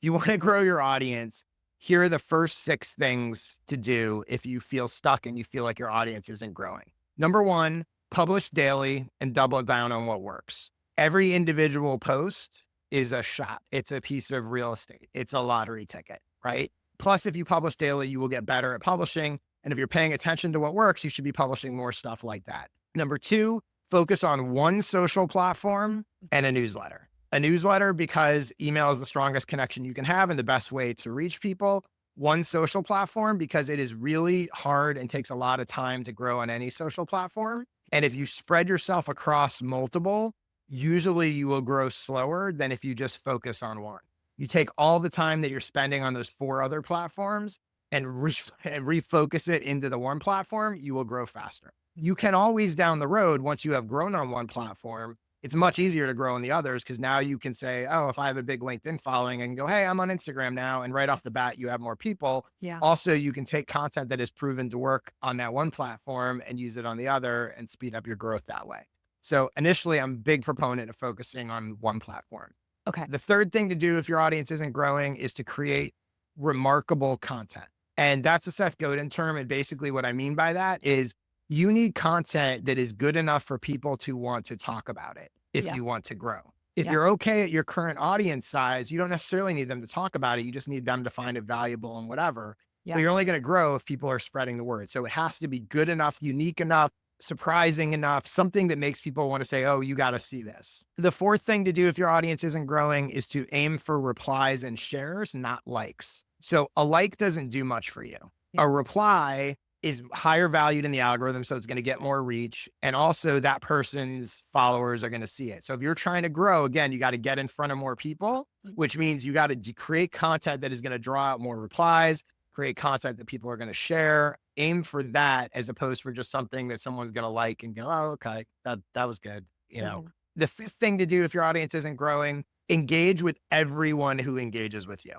you want to grow your audience, here are the first 6 things to do if you feel stuck and you feel like your audience isn't growing. Number one, publish daily and double down on what works. Every individual post is a shot. It's a piece of real estate. It's a lottery ticket, right? Plus, if you publish daily, you will get better at publishing. And if you're paying attention to what works, you should be publishing more stuff like that. Number two, focus on one social platform and a newsletter. A newsletter because email is the strongest connection you can have and the best way to reach people. One social platform because it is really hard and takes a lot of time to grow on any social platform. And if you spread yourself across multiple, usually you will grow slower than if you just focus on one. You take all the time that you're spending on those 4 other platforms and refocus it into the one platform, you will grow faster. You can always down the road, once you have grown on one platform, it's much easier to grow in the others because now you can say, oh, if I have a big LinkedIn following, I can go, hey, I'm on Instagram now. And right off the bat, you have more people. Yeah. Also, you can take content that is proven to work on that one platform and use it on the other and speed up your growth that way. So initially, I'm a big proponent of focusing on one platform. Okay. The third thing to do if your audience isn't growing is to create remarkable content. And that's a Seth Godin term. And basically what I mean by that is you need content that is good enough for people to want to talk about it if Yeah. you want to grow. If Yeah. you're okay at your current audience size, you don't necessarily need them to talk about it. You just need them to find it valuable and whatever. Yeah. But you're only going to grow if people are spreading the word. So it has to be good enough, unique enough, surprising enough, something that makes people want to say, oh, you got to see this. The fourth thing to do if your audience isn't growing is to aim for replies and shares, not likes. So a like doesn't do much for you. Yeah. A reply is higher valued in the algorithm, so it's going to get more reach. And also that person's followers are going to see it. So if you're trying to grow, again, you got to get in front of more people, which means you got to create content that is going to draw out more replies, create content that people are going to share, aim for that as opposed for just something that someone's going to like and go, oh, okay, that was good. You know, the fifth thing to do if your audience isn't growing, engage with everyone who engages with you.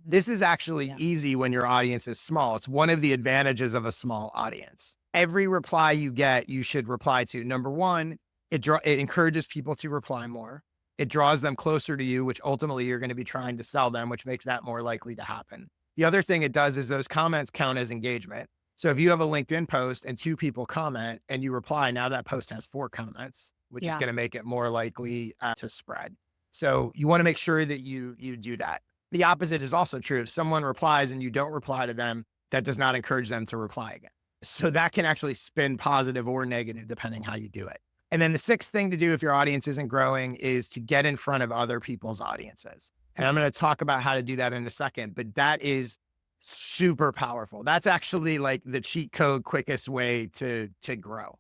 This is actually easy when your audience is small. It's one of the advantages of a small audience. Every reply you get, you should reply to. Number one, it encourages people to reply more. It draws them closer to you, which ultimately you're going to be trying to sell them, which makes that more likely to happen. The other thing it does is those comments count as engagement. So if you have a LinkedIn post and 2 people comment and you reply, now that post has 4 comments, which is going to make it more likely to spread. So you want to make sure that you do that. The opposite is also true. If someone replies and you don't reply to them, that does not encourage them to reply again. So that can actually spin positive or negative depending how you do it. And then the sixth thing to do if your audience isn't growing is to get in front of other people's audiences. And I'm going to talk about how to do that in a second, but that is super powerful. That's actually like the cheat code quickest way to grow.